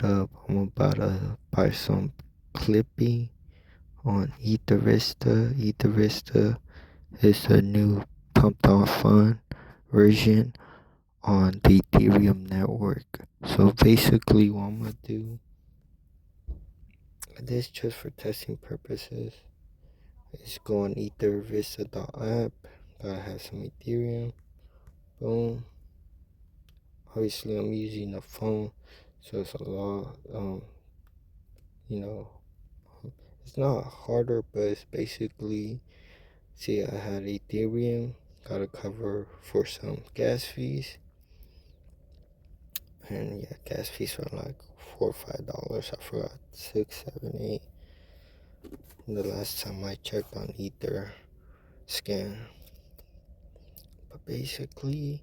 up? I'm about to buy some Clippy on Etherista. Etherista is a new pumped on fun version on the Ethereum network. So basically what I'm gonna do, this just for testing purposes, is go on ethervista.app, gotta have some Ethereum, boom. Obviously I'm using a phone, so it's a lot, you know, it's not harder, but it's basically, see, I had Ethereum, gotta cover for some gas fees, and yeah, gas fees were like $4 or $5. I forgot, 6, 7, 8. The last time I checked on Ether scan, but basically,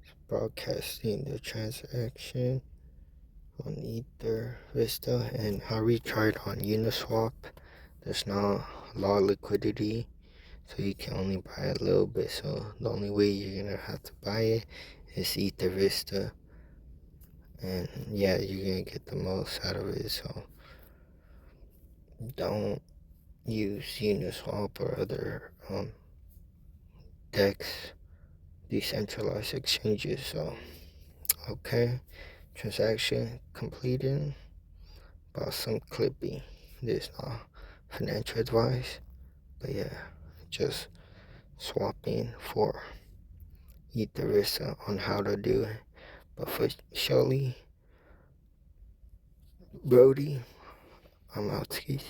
it's broadcasting the transaction on Ether Vista, and I retried on Uniswap. There's not a lot of liquidity, so you can only buy a little bit. So the only way you're gonna have to buy it is Ether Vista, and yeah, you're gonna get the most out of it. So don't use Uniswap or other DEX, decentralized exchanges. So okay, transaction completed. Bought some Clippy. This not financial advice, but yeah, just swapping for Etherista on how to do it. But for Shelly, Brody, I'm out. Skis.